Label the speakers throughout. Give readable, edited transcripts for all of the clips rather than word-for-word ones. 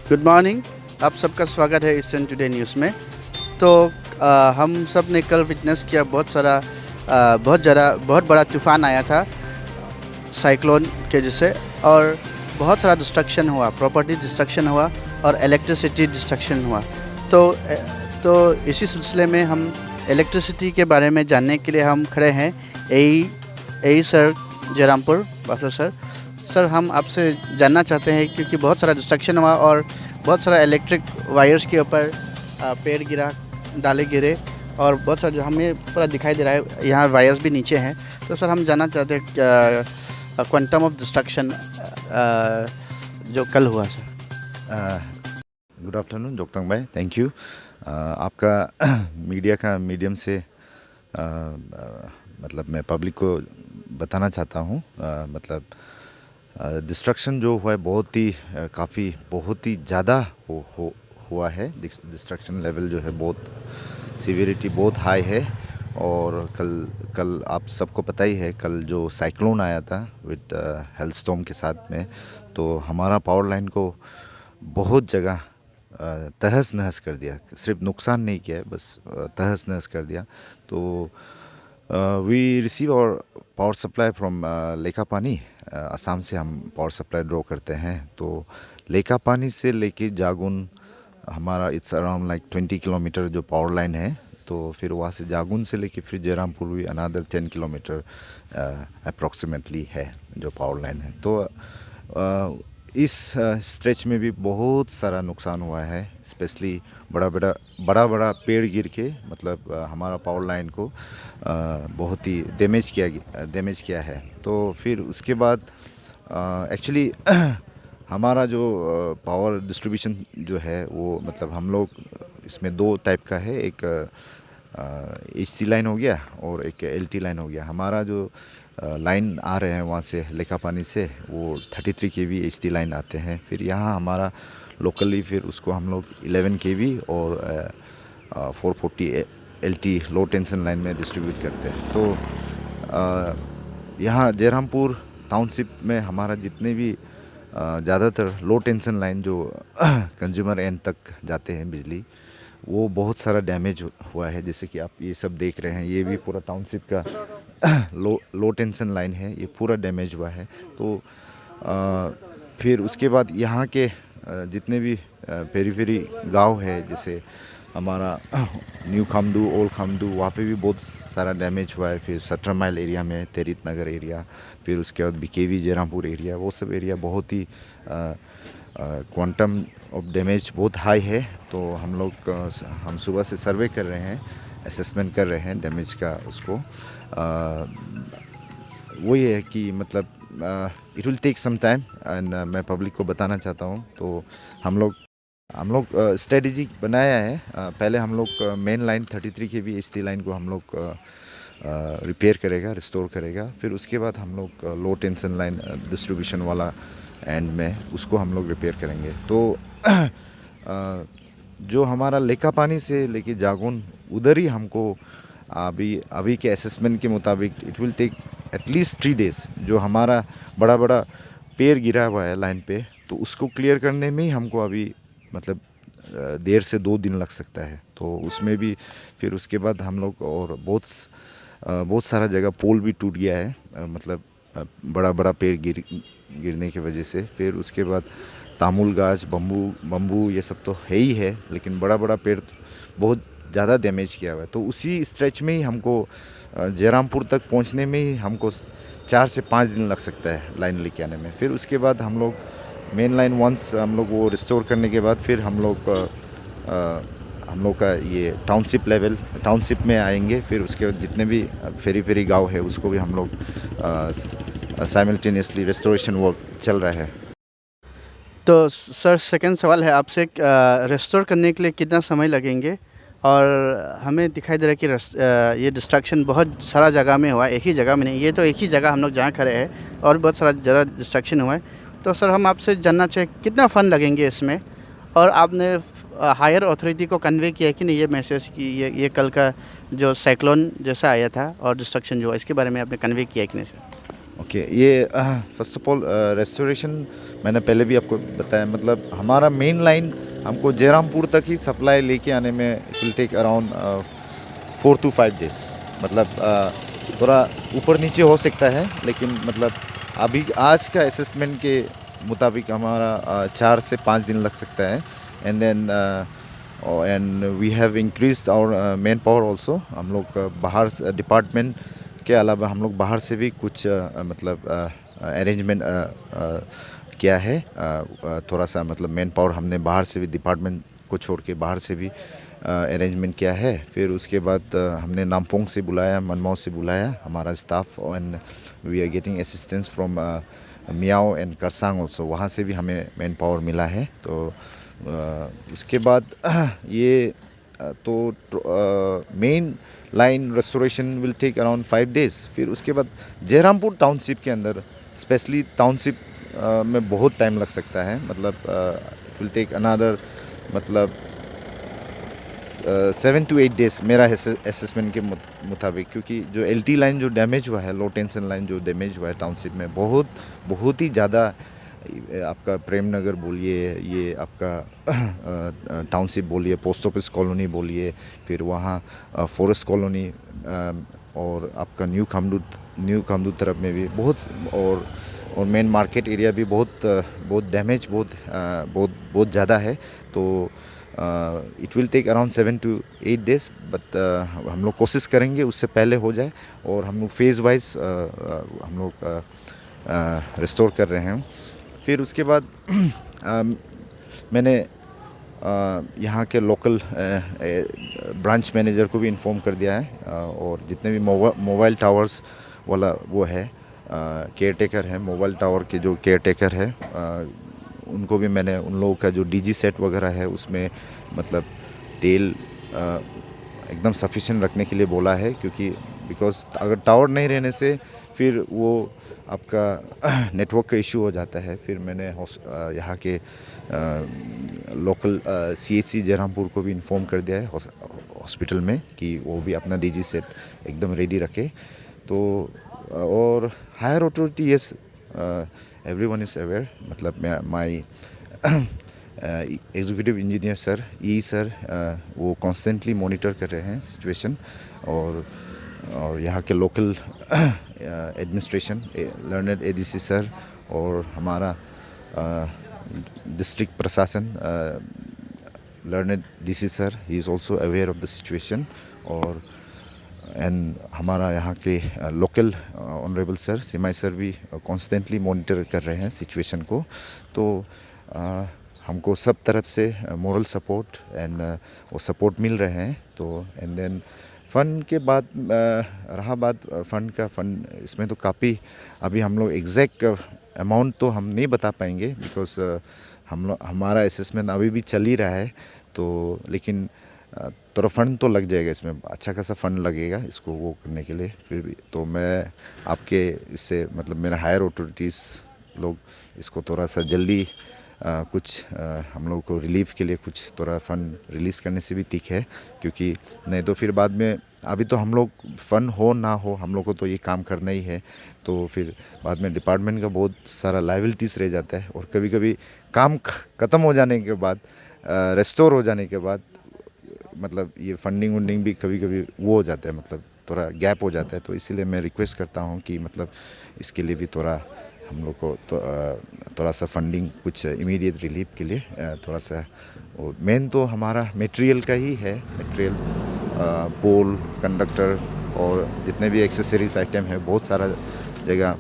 Speaker 1: Good morning. आप सबका स्वागत है ईस्टर्न टुडे न्यूज़ में। तो हम सब ने कल विटनेस किया बहुत बड़ा तूफ़ान आया था साइक्लोन के जैसे, और बहुत सारा डिस्ट्रक्शन हुआ, प्रॉपर्टी डिस्ट्रक्शन हुआ और इलेक्ट्रिसिटी डिस्ट्रक्शन हुआ। तो इसी सिलसिले में हम इलेक्ट्रिसिटी के बारे में जानने के लिए हम खड़े हैं ए सर जयरामपुर बासर सर, हम आपसे जानना चाहते हैं क्योंकि बहुत सारा डिस्ट्रक्शन हुआ और बहुत सारा इलेक्ट्रिक वायर्स के ऊपर पेड़ डाले गिरे और बहुत सारा जो हमें पूरा दिखाई दे रहा है, यहाँ वायर्स भी नीचे हैं। तो सर हम जानना चाहते हैं क्वांटम ऑफ डिस्ट्रक्शन जो कल हुआ सर।
Speaker 2: गुड आफ्टरनून जोगतंग भाई, थैंक यू। आपका मीडिया का मीडियम से मतलब मैं पब्लिक को बताना चाहता हूँ, मतलब डिस्ट्रक्शन जो हुआ है बहुत ही ज़्यादा हुआ है। डिस्ट्रक्शन लेवल जो है बहुत सीवियरिटी बहुत हाई है। और कल आप सबको पता ही है, कल जो साइक्लोन आया था विद हेलस्टॉर्म के साथ में, तो हमारा पावर लाइन को बहुत जगह तहस नहस कर दिया। सिर्फ नुकसान नहीं किया है, बस तहस नहस कर दिया। तो वी रिसीव और पावर सप्लाई फ्रॉम लेकापानी। असम से हम पावर सप्लाई ड्रॉ करते हैं। तो लेकापानी से लेके जागुन हमारा इट्स अराउंड लाइक 20 किलोमीटर जो पावर लाइन है। तो फिर वहाँ से जागुन से लेके फिर जयरामपुर भी अनदर 10 किलोमीटर अप्रॉक्सीमेटली है जो पावर लाइन है। तो इस स्ट्रेच में भी बहुत सारा नुकसान हुआ है, स्पेशली बड़ा पेड़ गिर के मतलब हमारा पावर लाइन को बहुत ही डैमेज किया है। तो फिर उसके बाद एक्चुअली हमारा जो पावर डिस्ट्रीब्यूशन जो है वो मतलब हम लोग इसमें दो टाइप का है, एक एचटी लाइन हो गया और एक एलटी लाइन हो गया। हमारा जो लाइन आ रहे हैं वहाँ से लेकापानी से, वो 33 केवी एचटी लाइन आते हैं। फिर यहाँ हमारा लोकली फिर उसको हम लोग 11 केवी और 440 एलटी लो टेंशन लाइन में डिस्ट्रीब्यूट करते हैं। तो यहाँ जयरामपुर टाउनशिप में हमारा जितने भी ज़्यादातर लो टेंशन लाइन जो कंज्यूमर एंड तक जाते हैं बिजली, वो बहुत सारा डैमेज हुआ है। जैसे कि आप ये सब देख रहे हैं, ये भी पूरा टाउनशिप का लो टेंशन लाइन है, ये पूरा डैमेज हुआ है। तो फिर उसके बाद यहाँ के जितने भी पेरी गांव है, जैसे हमारा न्यू खामदू, ओल्ड खामदू, वहाँ पे भी बहुत सारा डैमेज हुआ है। फिर 17 माइल एरिया में तेरित नगर एरिया, फिर उसके बाद बीकेवी जयरामपुर एरिया, वो सब एरिया बहुत ही क्वांटम ऑफ डैमेज बहुत हाई है। तो हम सुबह से सर्वे कर रहे हैं, असेसमेंट कर रहे हैं डैमेज का उसको। वही है कि मतलब it will take some time and मैं पब्लिक को बताना चाहता हूँ। तो हम लोग स्ट्रेटजी बनाया है। पहले हम लोग मेन लाइन 33 केवी एचटी लाइन को हम लोग रिपेयर करेगा, रिस्टोर करेगा। फिर उसके बाद हम लोग लो टेंशन लाइन डिस्ट्रीब्यूशन वाला एंड में उसको हम लोग रिपेयर करेंगे। तो जो हमारा लेकापानी से लेके जागुन उधर ही हमको अभी के असेसमेंट के मुताबिक it will take at least 3 days. जो हमारा बड़ा पेड़ गिरा हुआ है लाइन पे, तो उसको क्लियर करने में ही हमको अभी मतलब 1.5 से 2 दिन लग सकता है। तो उसमें भी फिर उसके बाद हम लोग और बहुत सारा जगह पोल भी टूट गया है, मतलब बड़ा पेड़ गिरने की वजह से। फिर उसके बाद तामुल गाछ, बम्बू ये सब तो है ही है, लेकिन बड़ा पेड़ बहुत ज़्यादा डैमेज किया हुआ है। तो उसी स्ट्रेच में ही हमको जयरामपुर तक पहुंचने में ही हमको 4 से 5 दिन लग सकता है लाइन लेके आने में। फिर उसके बाद हम लोग मेन लाइन वंस हम लोग वो रिस्टोर करने के बाद फिर हम लोग का ये टाउनशिप में आएंगे। फिर उसके बाद जितने भी फेरी गांव है उसको भी हम लोग साइमल्टेनियसली रेस्टोरेशन वर्क चल रहा है।
Speaker 1: तो सर सेकंड सवाल है आपसे, रेस्टोर करने के लिए कितना समय लगेंगे? और हमें दिखाई दे रहा है कि ये डिस्ट्रक्शन बहुत सारा जगह में हुआ है, एक ही जगह में नहीं। ये तो एक ही जगह हम लोग जहाँ खड़े हैं और बहुत सारा ज़्यादा डिस्ट्रक्शन हुआ है। तो सर हम आपसे जानना चाहिए कितना फ़ंड लगेंगे इसमें, और आपने हायर अथॉरिटी को कन्वे किया है कि नहीं ये मैसेज कि ये कल का जो साइक्लोन जैसा आया था और डिस्ट्रक्शन जो है इसके बारे में आपने कन्वे किया है कि नहीं सर?
Speaker 2: ओके, ये फर्स्ट ऑफ ऑल रेस्टोरेशन मैंने पहले भी आपको बताया, मतलब हमारा मेन लाइन हमको जयरामपुर तक ही सप्लाई लेके आने में it will take around 4 to 5 days। मतलब थोड़ा ऊपर नीचे हो सकता है, लेकिन मतलब अभी आज का असेसमेंट के मुताबिक हमारा 4 से 5 दिन लग सकता है। And then and we have increase our manpower also. हम लोग बाहर डिपार्टमेंट के अलावा हम लोग बाहर से भी कुछ मतलब अरेंजमेंट किया है। थोड़ा सा मतलब मैन पावर हमने बाहर से भी, डिपार्टमेंट को छोड़ के बाहर से भी अरेंजमेंट किया है। फिर उसके बाद हमने नामपोंग से बुलाया, मनमाओ से बुलाया हमारा staff, and we are getting assistance from Miao and Kharsang also, वहाँ से भी हमें मैन पावर मिला है। तो उसके बाद ये तो main line restoration will take around 5 days। फिर उसके बाद जयरामपुर टाउनशिप के अंदर, स्पेशली टाउनशिप में बहुत टाइम लग सकता है। मतलब इट विल टेक अनदर मतलब 7 to 8 days मेरा असेसमेंट के मुताबिक, क्योंकि जो LT लाइन जो डैमेज हुआ है, लो टेंशन लाइन जो डैमेज हुआ है टाउनशिप में, बहुत ही ज़्यादा। आपका प्रेम नगर बोलिए, ये आपका टाउनशिप बोलिए, पोस्ट ऑफिस कॉलोनी बोलिए, फिर वहाँ फॉरेस्ट कॉलोनी, और आपका न्यू खमदूत तरफ में भी बहुत, और मेन मार्केट एरिया भी बहुत डैमेज, बहुत ज़्यादा है। तो it will take around 7 to 8 days, but हम लोग कोशिश करेंगे उससे पहले हो जाए, और हम लोग फेज़ वाइज हम लोग रिस्टोर कर रहे हैं। फिर उसके बाद मैंने यहाँ के लोकल ब्रांच मैनेजर को भी इन्फॉर्म कर दिया है, और जितने भी मोबाइल टावर्स वाला वो है केयर टेकर है, मोबाइल टावर के जो केयर टेकर है, उनको भी मैंने उन लोगों का जो DG सेट वगैरह है उसमें मतलब तेल एकदम सफिशिएंट रखने के लिए बोला है। क्योंकि बिकॉज अगर टावर नहीं रहने से फिर वो आपका नेटवर्क का इशू हो जाता है। फिर मैंने यहाँ के लोकल CHC जयरामपुर को भी इन्फॉर्म कर दिया है हॉस्पिटल में कि वो भी अपना DG सेट एकदम रेडी रखे। तो और higher authority, yes, everyone is aware, मतलब my executive engineer sir, sir, वो कॉन्स्टेंटली मॉनिटर कर रहे हैं सिचुएशन, और यहाँ के local administration, learned ADC sir, और हमारा डिस्ट्रिक्ट प्रशासन, learned DC sir, he is also aware of the situation. और एंड हमारा यहाँ के local honourable sir, Simai sir भी कॉन्स्टेंटली मॉनिटर कर रहे हैं सिचुएशन को। तो हमको सब तरफ से मोरल सपोर्ट एंड वो सपोर्ट मिल रहे हैं। तो एंड देन फ़ंड के बाद रहा बात फंड इसमें तो काफ़ी, अभी हम लोग एग्जैक्ट अमाउंट तो हम नहीं बता पाएंगे, बिकॉज हमारा असेसमेंट अभी भी चल ही रहा है। तो लेकिन थोड़ा फ़ंड तो लग जाएगा, इसमें अच्छा खासा फ़ंड लगेगा इसको वो करने के लिए। फिर भी तो मैं आपके इससे मतलब मेरा हायर अथॉरिटीज़ लोग इसको थोड़ा सा जल्दी कुछ हम लोग को रिलीफ के लिए कुछ थोड़ा फ़ंड रिलीज़ करने से भी ठीक है। क्योंकि नहीं तो फिर बाद में, अभी तो हम लोग फ़ंड हो ना हो, हम लोग को तो ये काम करना ही है। तो फिर बाद में डिपार्टमेंट का बहुत सारा लायबिलिटीज़ रह जाता है, और कभी कभी काम ख़त्म हो जाने के बाद, रेस्टोर हो जाने के बाद, मतलब ये फंडिंग भी कभी कभी वो हो जाता है, मतलब थोड़ा गैप हो जाता है। तो इसीलिए मैं रिक्वेस्ट करता हूँ कि मतलब इसके लिए भी थोड़ा हम लोग को तो थोड़ा सा फंडिंग, कुछ इमीडिएट रिलीफ के लिए थोड़ा सा, और मेन तो हमारा मटेरियल का ही है। मटेरियल, पोल, कंडक्टर और जितने भी एक्सेसरीज आइटम है, बहुत सारा जगह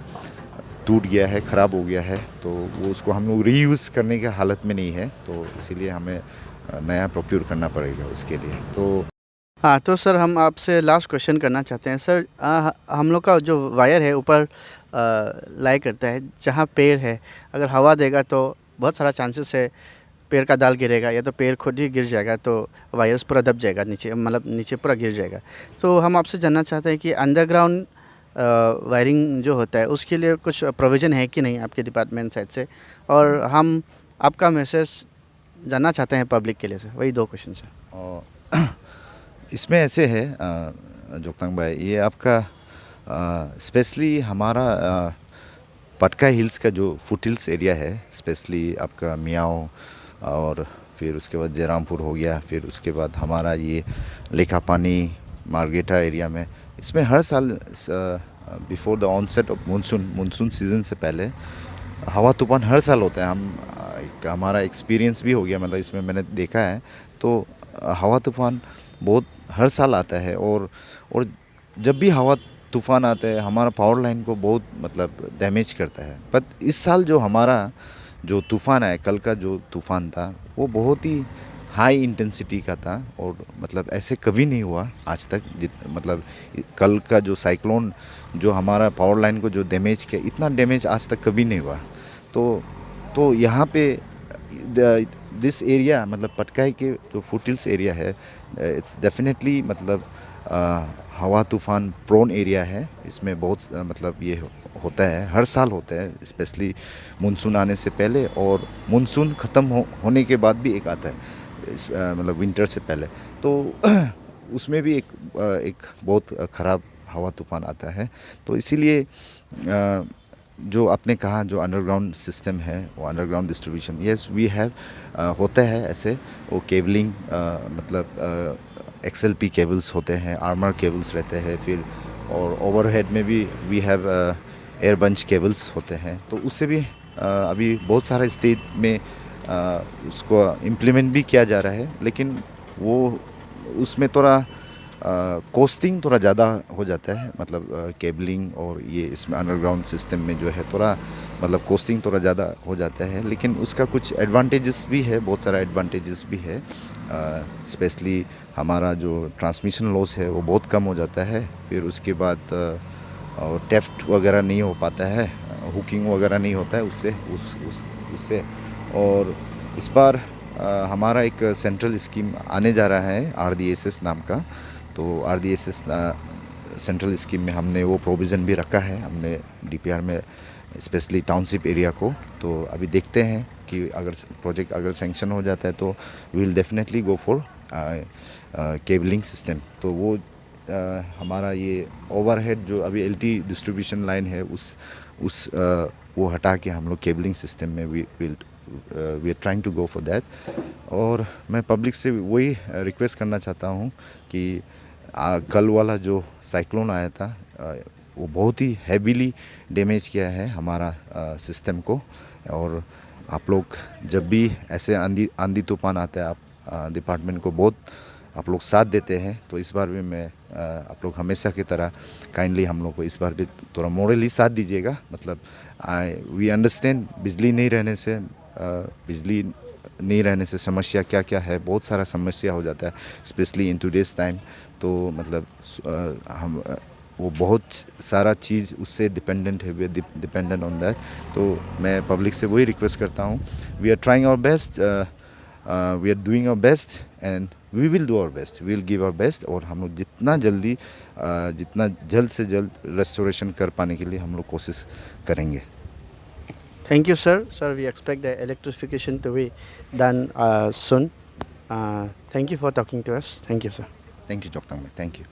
Speaker 2: टूट गया है, ख़राब हो गया है। तो वो उसको हम लोग रीयूज़ करने की हालत में नहीं है, तो इसीलिए हमें नया प्रोक्योर करना पड़ेगा उसके लिए। तो
Speaker 1: हाँ, तो सर हम आपसे लास्ट क्वेश्चन करना चाहते हैं सर। हम लोग का जो वायर है ऊपर लाई करता है, जहाँ पेड़ है, अगर हवा देगा तो बहुत सारा चांसेस है पेड़ का डाल गिरेगा, या तो पेड़ खुद ही गिर जाएगा, तो वायर्स पूरा दब जाएगा नीचे, मतलब नीचे पूरा गिर जाएगा। तो हम आपसे जानना चाहते हैं कि अंडरग्राउंड वायरिंग जो होता है उसके लिए कुछ प्रोविज़न है कि नहीं आपके डिपार्टमेंट साइड से, और हम आपका मैसेज जानना चाहते हैं पब्लिक के लिए सर। वही 2 क्वेश्चन है।
Speaker 2: इसमें ऐसे है जोगतांग भाई, ये आपका स्पेशली हमारा पटका हिल्स का जो फुट हिल्स एरिया है, स्पेशली आपका मियाओ और फिर उसके बाद जयरामपुर हो गया, फिर उसके बाद हमारा ये लेखापानी मार्गेटा एरिया में, इसमें हर साल before the onset of monsoon season से पहले हवा तूफ़ान हर साल होता है। हमारा एक्सपीरियंस भी हो गया, मतलब इसमें मैंने देखा है। तो हवा तूफ़ान बहुत हर साल आता है, और जब भी हवा तूफ़ान आता है हमारा पावर लाइन को बहुत मतलब डैमेज करता है। बट इस साल जो हमारा जो तूफ़ान आया, कल का जो तूफ़ान था वो बहुत ही हाई इंटेंसिटी का था, और मतलब ऐसे कभी नहीं हुआ आज तक। मतलब कल का जो साइक्लोन जो हमारा पावर लाइन को जो डैमेज किया, इतना डैमेज आज तक कभी नहीं हुआ। तो यहाँ पे दिस एरिया, मतलब पटकाई के जो फुटिल्स एरिया है, इट्स डेफिनेटली मतलब हवा तूफ़ान प्रोन एरिया है। इसमें बहुत मतलब ये होता है, हर साल होता है, स्पेशली मानसून आने से पहले, और मानसून ख़त्म होने के बाद भी एक आता है, मतलब विंटर से पहले। तो उसमें भी एक बहुत ख़राब हवा तूफ़ान आता है। तो इसीलिए जो आपने कहा जो अंडरग्राउंड सिस्टम है, वो underground distribution, yes we have, होता है ऐसे। वो केबलिंग मतलब XLP केबल्स होते हैं, आर्मर केबल्स रहते हैं, फिर और ओवरहेड में भी we have air bunch cables होते हैं। तो उससे भी अभी बहुत सारे स्टेट में उसको इम्प्लीमेंट भी किया जा रहा है, लेकिन वो उसमें थोड़ा कॉस्टिंग थोड़ा ज़्यादा हो जाता है। मतलब केबलिंग और ये इसमें अंडरग्राउंड सिस्टम में जो है थोड़ा मतलब कॉस्टिंग थोड़ा ज़्यादा हो जाता है, लेकिन उसका कुछ एडवांटेजेस भी है, बहुत सारा एडवांटेजेस भी है। स्पेशली हमारा जो ट्रांसमिशन लॉस है वो बहुत कम हो जाता है। फिर उसके बाद टेफ्ट वगैरह नहीं हो पाता है, हुकिंग वगैरह नहीं होता है उससे। और इस बार हमारा एक सेंट्रल स्कीम आने जा रहा है RDSS नाम का। तो RDSS सेंट्रल स्कीम में हमने वो प्रोविज़न भी रखा है हमने DPR में, स्पेशली टाउनशिप एरिया को। तो अभी देखते हैं कि अगर प्रोजेक्ट अगर सैंक्शन हो जाता है तो we will definitely go for cabling system. तो वो हमारा ये ओवरहेड जो अभी LT डिस्ट्रीब्यूशन लाइन है वो हटा के हम लोग केबलिंग सिस्टम में we are trying to go for that. और मैं पब्लिक से वही रिक्वेस्ट करना चाहता हूँ कि कल वाला जो साइक्लोन आया था वो बहुत ही हैवीली डैमेज किया है हमारा सिस्टम को। और आप लोग जब भी ऐसे आंधी तूफान आता है, आप डिपार्टमेंट को बहुत आप लोग साथ देते हैं। तो इस बार भी मैं आप लोग हमेशा की तरह काइंडली हम लोग को इस बार भी थोड़ा मोरली साथ दीजिएगा। मतलब वी अंडरस्टैंड बिजली नहीं रहने से समस्या क्या क्या है, बहुत सारा समस्या हो जाता है, स्पेशली इन टूडेज टाइम। तो मतलब हम वो बहुत सारा चीज़ उससे डिपेंडेंट है, we are dependent on that. तो मैं पब्लिक से वही रिक्वेस्ट करता हूँ, we are trying our best, we are doing our best and we will do our best, we will give our best. और हम लोग जितना जल्द से जल्द रेस्टोरेशन कर पाने के लिए हम लोग कोशिश करेंगे।
Speaker 1: Thank you, sir. Sir, we expect the electrification to be done soon. Thank you for talking to us. Thank you, sir.
Speaker 2: Thank you Chowkatang में, थैंक यू।